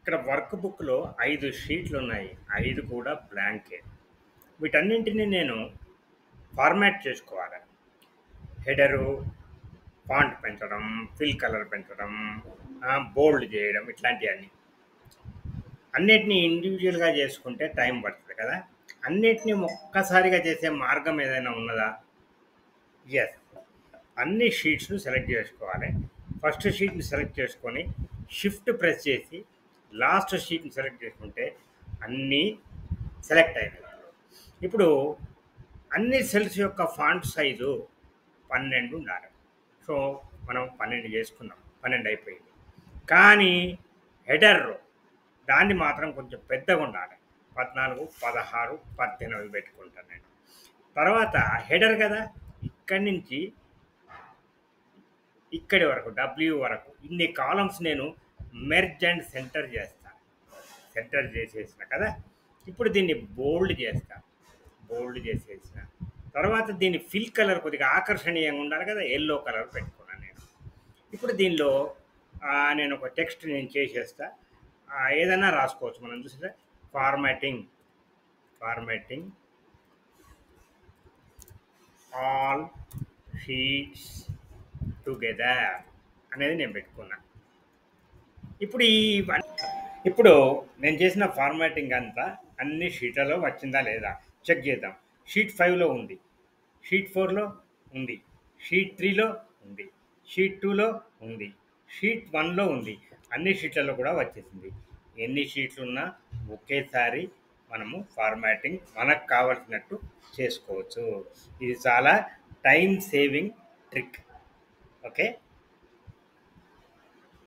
ఇక్కడ వర్క్ బుక్‌లో 5 షీట్లున్నాయి. 5 కూడా బ్లాంకే. వీటన్నింటిని నేను ఫార్మాట్ చేసుకోవాలి. హెడరు, ఫాంట్ పెంచడం, ఫిల్ కలర్ పెంచడం, బోల్డ్ చేయడం ఇట్లాంటియన్నీ. అన్నిటిని ఇండివిజువల్‌గా చేసుకుంటే టైం పడుతుంది కదా! అన్నిటిని ఒక్కసారిగా చేసే మార్గం ఏదైనా ఉన్నదా? యెస్. అన్ని షీట్స్‌ను సెలెక్ట్ చేసుకోవాలి. ఫస్ట్ షీట్‌ని సెలెక్ట్ చేసుకొని షిఫ్ట్ ప్రెస్ చేసి లాస్ట్ షీట్‌ని సెలెక్ట్ చేసుకుంటే అన్నీ సెలెక్ట్ అయినాయి. ఇప్పుడు అన్ని సెల్స్ యొక్క ఫాంట్ సైజు 12 ఉండాలి. సో, మనం 12 చేసుకున్నాం. 12 అయిపోయింది. కానీ హెడర్ దాన్ని మాత్రం కొంచెం పెద్దగా ఉండాలి. 14, 16, 18 పెట్టుకుంటాను నేను. తర్వాత హెడర్ కదా! ఇక్కడి నుంచి ఇక్కడి వరకు డబ్ల్యూ వరకు ఇన్ని కాలమ్స్ నేను మెర్జ్ అండ్ సెంటర్ చేస్తాను. సెంటర్ చేసేసిన కదా! ఇప్పుడు దీన్ని బోల్డ్ చేస్తాను. బోల్డ్ చేసేసిన తర్వాత దీని ఫిల్ కలర్ కొద్దిగా ఆకర్షణీయంగా ఉండాలి కదా! ఎల్లో కలర్ పెట్టుకున్నాను నేను. ఇప్పుడు దీనిలో నేను ఒక టెక్స్ట్ నేను చేసేస్తా. ఏదైనా రాసుకోవచ్చు మనం చూస్తే ఫార్మాటింగ్ ఆల్ షీట్స్ టుగెదర్ అనేది నేను పెట్టుకున్నా. ఇప్పుడు ఇప్పుడు నేను చేసిన ఫార్మాటింగ్ అంతా అన్ని షీట్లలో వచ్చిందా లేదా చెక్ చేద్దాం. షీట్ 5లో ఉంది, షీట్ 4లో ఉంది, షీట్ 3లో ఉంది, షీట్ 2లో ఉంది, షీట్ 1లో ఉంది. అన్ని షీట్లలో కూడా వచ్చేసింది. ఎన్ని షీట్లు ఉన్నా ఒకేసారి మనము ఫార్మాటింగ్ మనకు కావలసినట్టు చేసుకోవచ్చు. ఇది చాలా టైం సేవింగ్ ట్రిక్. ఓకే.